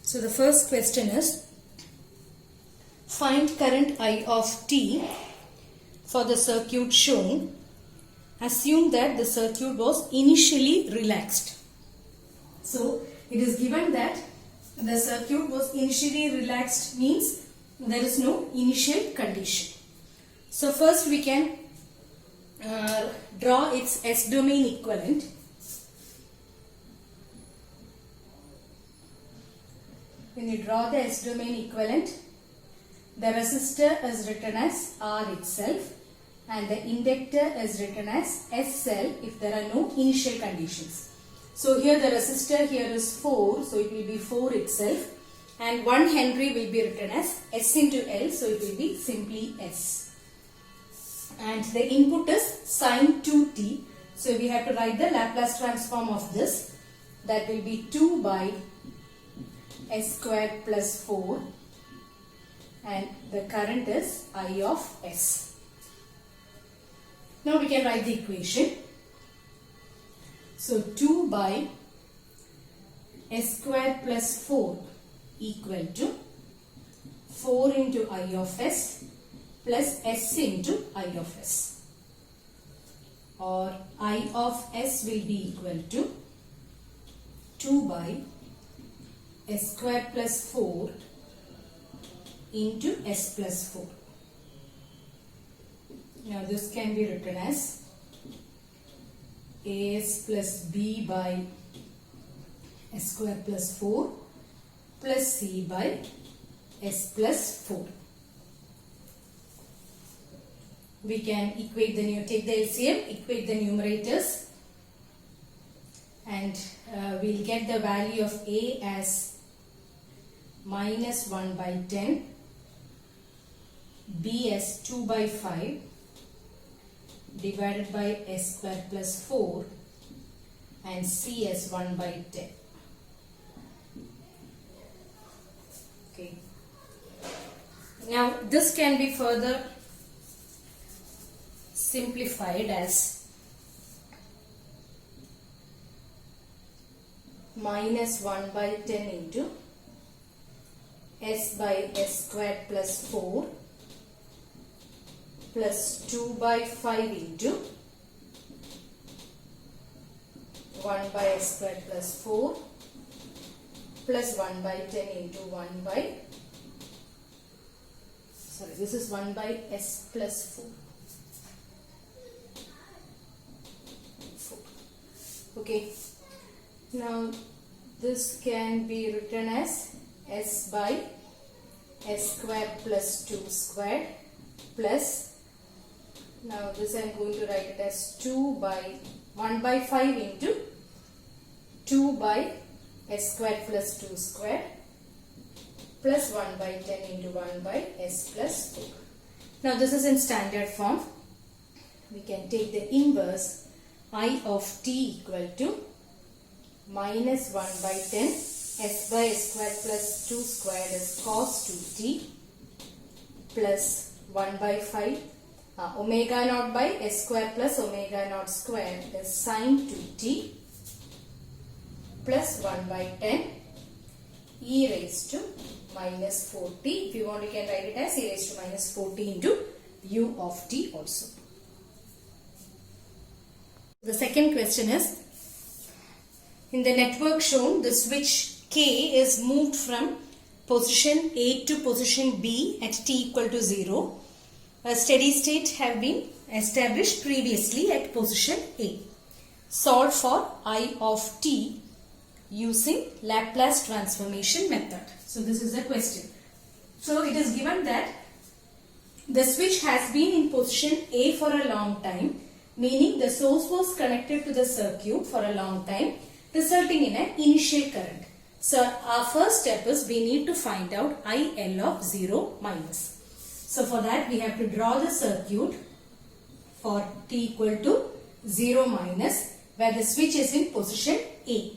So the first question is, find current I of t for the circuit shown. Assume that the circuit was initially relaxed. So it is given that the circuit was initially relaxed means there is no initial condition. So first we can draw its S-domain equivalent. When you draw the S-domain equivalent, the resistor is written as R itself and the inductor is written as SL if there are no initial conditions. So here the resistor here is 4, so it will be 4 itself, and 1 Henry will be written as S into L, so it will be simply S. And the input is sin 2t, so we have to write the Laplace transform of this. That will be 2 by S squared plus 4, and the current is I of S. Now we can write the equation. So 2 by S squared plus 4 equal to 4 into I of S plus S into I of S, or I of S will be equal to 2 by S squared plus 4 into S plus 4. Now this can be written as AS plus B by S squared plus 4 plus C by S plus 4. We can equate take the LCM, equate the numerators, and we'll get the value of A as minus 1 by 10, B as 2 by 5 divided by S squared plus 4, and C as 1 by 10. Okay. Now this can be further simplified as minus 1 by 10 into S by S squared plus 4 plus 2 by 5 into 1 by S squared plus 4 plus 1 by 10 into 1 by, this is 1 by S plus 4. Okay. Now this can be written as S by S squared plus 2 squared plus, now this I am going to write it as 2 by 1 by 5 into 2 by S squared plus 2 squared plus 1 by 10 into 1 by S plus 4. Now this is in standard form. We can take the inverse. I of t equal to minus 1 by 10 S by S squared plus 2 squared is cos 2t plus 1 by 5 omega naught by S squared plus omega naught squared is sin 2t plus 1 by 10 e raised to minus 4t. If you want, you can write it as e raised to minus 4t into u of t also. The second question is, in the network shown, the switch K is moved from position A to position B at t equal to 0. A steady state have been established previously at position A. Solve for I of t using Laplace transformation method. So this is the question. So it is given that the switch has been in position A for a long time, meaning the source was connected to the circuit for a long time, resulting in an initial current. So our first step is we need to find out IL of 0 minus. So for that we have to draw the circuit for t equal to 0 minus, where the switch is in position A.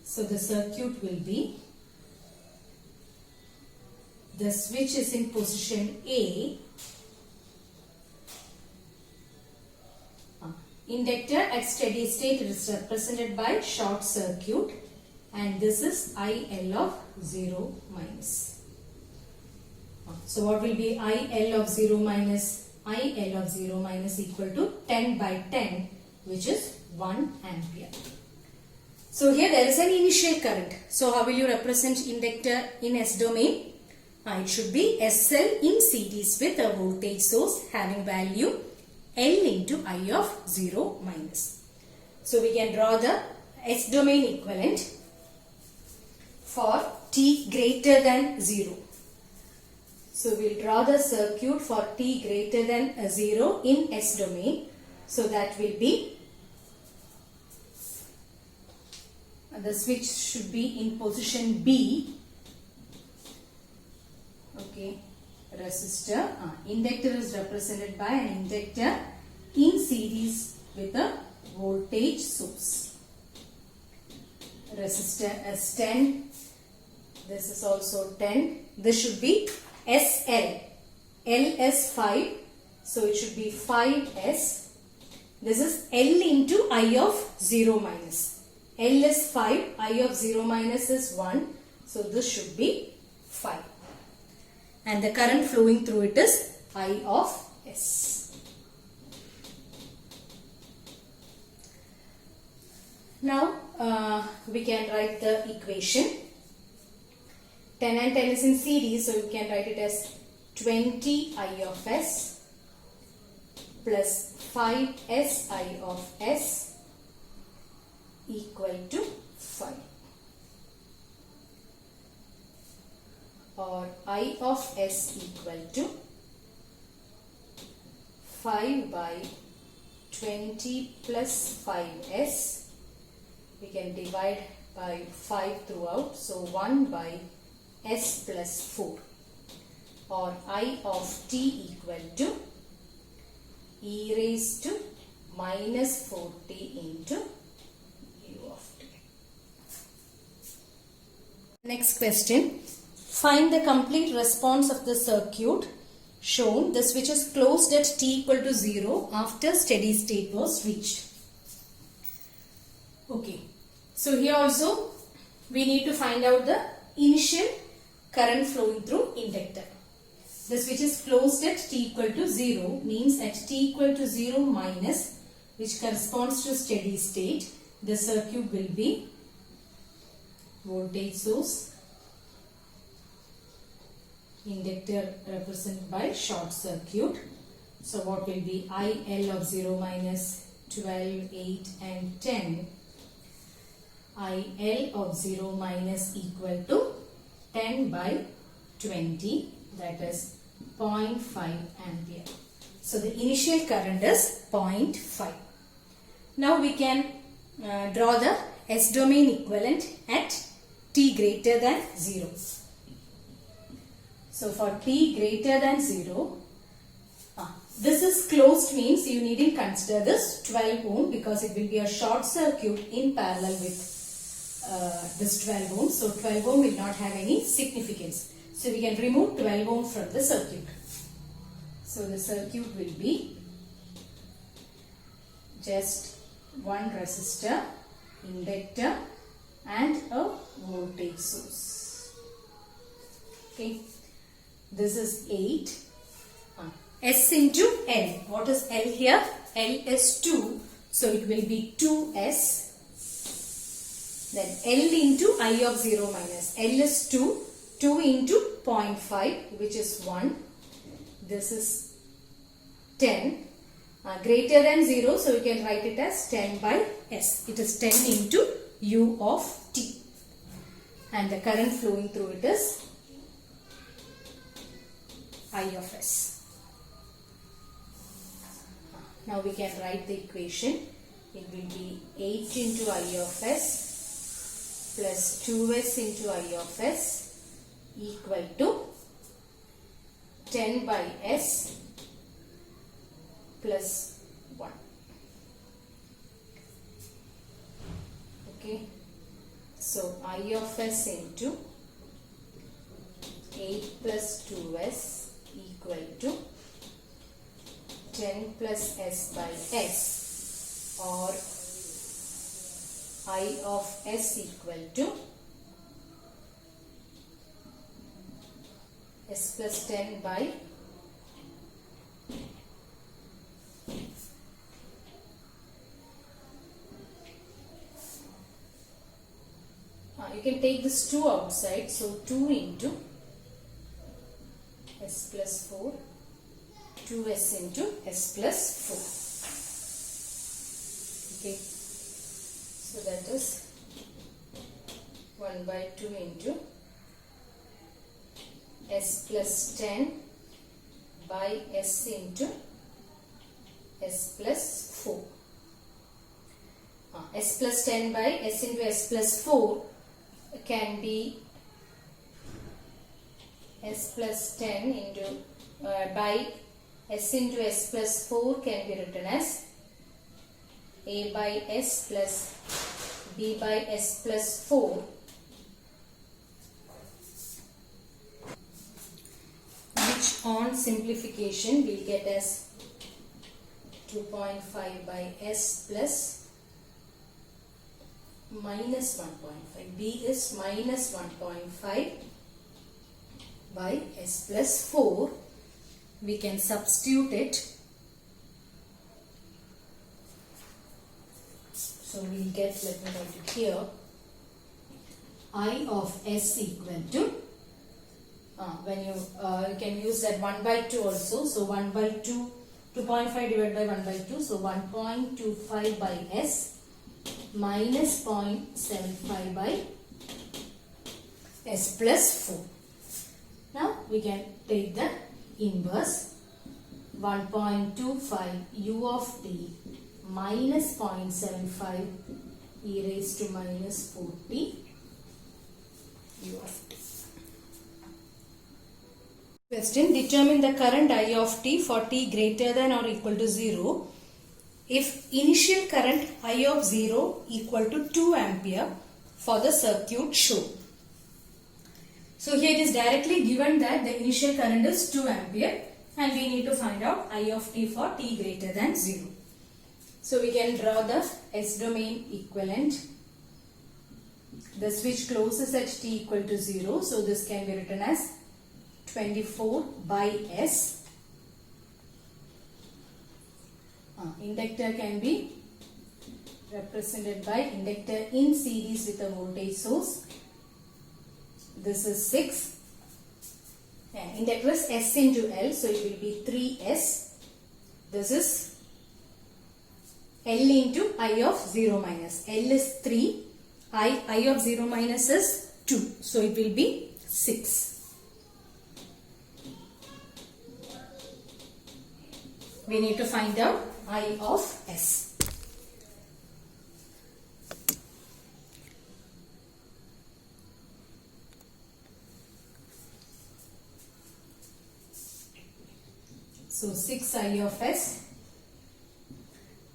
So the circuit will be, the switch is in position A, inductor at steady state is represented by short circuit, and this is IL of 0 minus. So what will be IL of 0 minus? IL of 0 minus equal to 10 by 10, which is 1 ampere. So here there is an initial current. So how will you represent inductor in S domain? It should be SL in series with a voltage source having value L into I of 0 minus. So we can draw the S domain equivalent for t greater than 0. So we will draw the circuit for t greater than 0 in S domain. So that will be, the switch should be in position B. Okay, resistor, inductor is represented by an inductor in series with a voltage source. Resistor S10, this is also 10. This should be SL, LS5, so it should be 5S. This is L into I of 0 minus. L is 5, I of 0 minus is 1, so this should be 5. And the current flowing through it is I of S. Now we can write the equation. 10 and 10 is in series, so we can write it as 20 I of S plus 5S I of S equal to 5. Or I of S equal to 5 by 20 plus 5S. We can divide by 5 throughout. So 1 by S plus 4. Or I of t equal to e raised to minus 4t into u of t. Next question. Find the complete response of the circuit shown. The switch is closed at t equal to 0 after steady state was reached. Okay. So here also we need to find out the initial current flowing through inductor. The switch is closed at t equal to 0 means at t equal to 0 minus, which corresponds to steady state, the circuit will be voltage source, inductor represented by short circuit. So what will be IL of 0 minus 12, 8 and 10. IL of 0 minus equal to 10 by 20, that is 0.5 ampere. So the initial current is 0.5. Now we can draw the S domain equivalent at t greater than 0. So for t greater than 0, this is closed means you needn't consider this 12 ohm because it will be a short circuit in parallel with this 12 ohm. So 12 ohm will not have any significance. So we can remove 12 ohm from the circuit. So the circuit will be just one resistor, inductor and a voltage source. Okay. This is 8. S into L. What is L here? L is 2. So it will be 2S. Then L into I of 0 minus. L is 2. 2 into 0.5, which is 1. This is 10. Greater than 0. So you can write it as 10 by S. It is 10 into U of T. And the current flowing through it is I of S. Now we can write the equation. It will be 8 into I of S plus 2S into I of S equal to 10 by S plus 1. Okay. So I of S into 8 plus 2S equal to 10 plus S by S, or I of S equal to S plus 10 by you can take this 2 outside, so 2 into S plus 4, 2S into S plus 4. Okay, so that is 1 by 2 into S plus 10 by S into S plus 4. S plus 10 by S into S plus 4 can be S plus 10 into by S into S plus 4 can be written as A by S plus B by S plus 4, which on simplification we will get as 2.5 by S plus minus 1.5. B is minus 1.5 by S plus 4. We can substitute it. So we will get, let me write it here, I of S equal to, when you can use that 1 by 2 also. So 1 by 2, 2.5 divided by 1 by 2. So 1.25 by S minus 0.75 by S plus 4. Now we can take the inverse. 1.25 U of t minus 0.75 e raised to minus 40 U of t. Question: determine the current I of t for t greater than or equal to 0 if initial current I of 0 equal to 2 ampere for the circuit shown. So here it is directly given that the initial current is 2 ampere and we need to find out I of t for t greater than 0. So we can draw the S domain equivalent. The switch closes at t equal to 0. So this can be written as 24 by S. Inductor can be represented by inductor in series with a voltage source. This is 6. Inductor is S into L, so it will be 3S. This is L into I of 0 minus. L is 3. I of 0 minus is 2. So it will be 6. We need to find out I of S. So 6I of S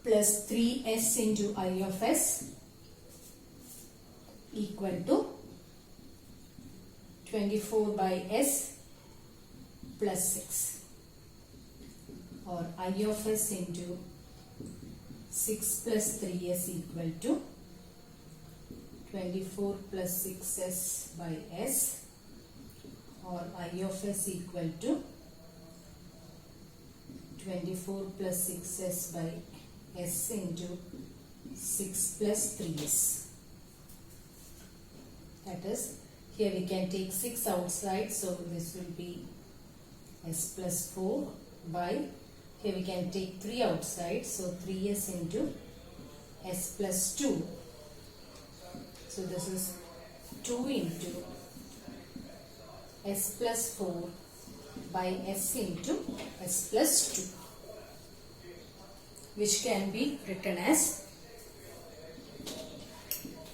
plus 3S into I of S equal to 24 by S plus 6. Or I of S into 6 plus 3S equal to 24 plus 6S by S, or I of S equal to 24 plus 6S by S into 6 plus 3S. That is, here we can take 6 outside, so this will be S plus 4 by, here we can take 3 outside, so 3S into S plus 2. So this is 2 into S plus 4 by S into S plus 2, which can be written as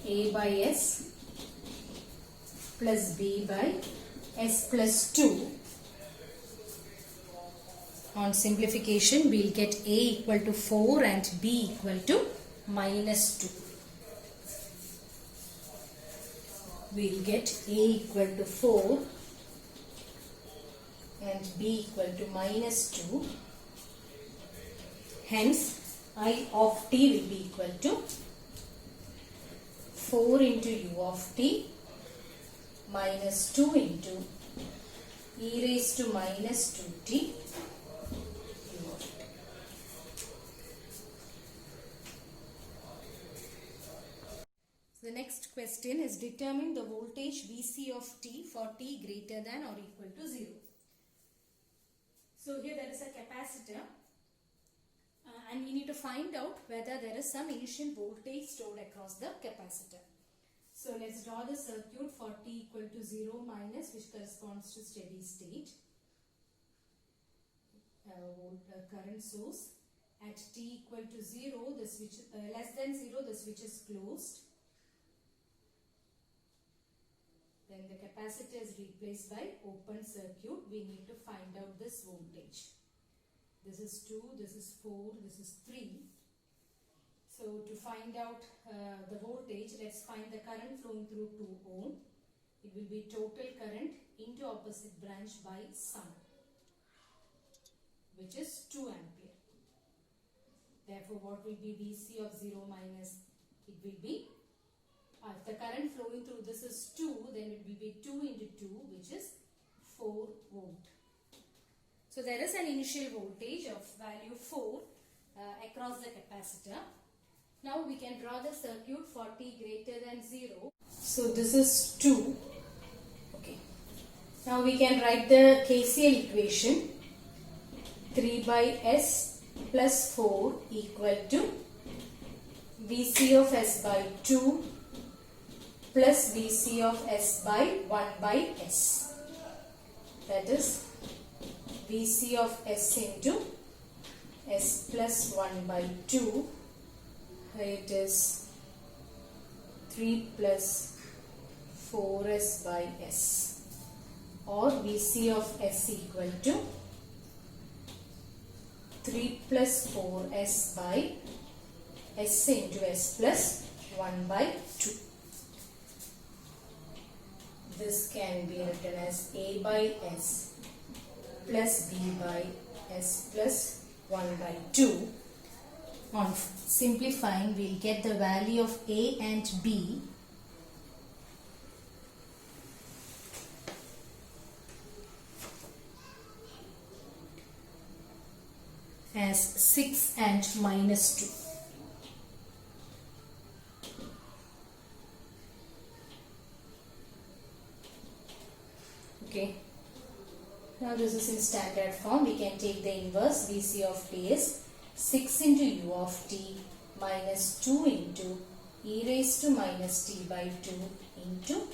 A by S plus B by S plus 2. On simplification, we will get A equal to 4 and B equal to minus 2. We will get A equal to 4 and B equal to minus 2. Hence, I of t will be equal to 4 into u of t minus 2 into e raised to minus 2t u of t. The next question is determine the voltage Vc of t for t greater than or equal to 0. So here there is a capacitor and we need to find out whether there is some initial voltage stored across the capacitor. So let's draw the circuit for t equal to 0 minus, which corresponds to steady state. Current source at t equal to 0, the switch less than 0, the switch is closed. Then the capacitor is replaced by open circuit. We need to find out this voltage. This is 2, this is 4, this is 3. So to find out the voltage, let's find the current flowing through 2 ohm. It will be total current into opposite branch by sum, which is 2 ampere. Therefore, what will be Vc of 0 minus? It will be, if the current flowing through this is 2, then it will be 2 into 2, which is 4 volt. So there is an initial voltage of value 4 across the capacitor. Now we can draw the circuit for t greater than 0. So this is 2. Okay. Now we can write the KCL equation. 3 by s plus 4 equal to Vc of s by 2 plus Vc of s by 1 by s. That is Vc of s into s plus 1 by 2. It is 3 plus 4s by s, or Vc of s equal to 3 plus 4s by s into s plus 1 by 2. This can be written as a by s plus b by s plus 1 by 2. On simplifying, we will get the value of a and b as 6 and minus 2. Okay. Now this is in standard form. We can take the inverse. Vc of t is 6 into u of t minus 2 into e raised to minus t by 2 into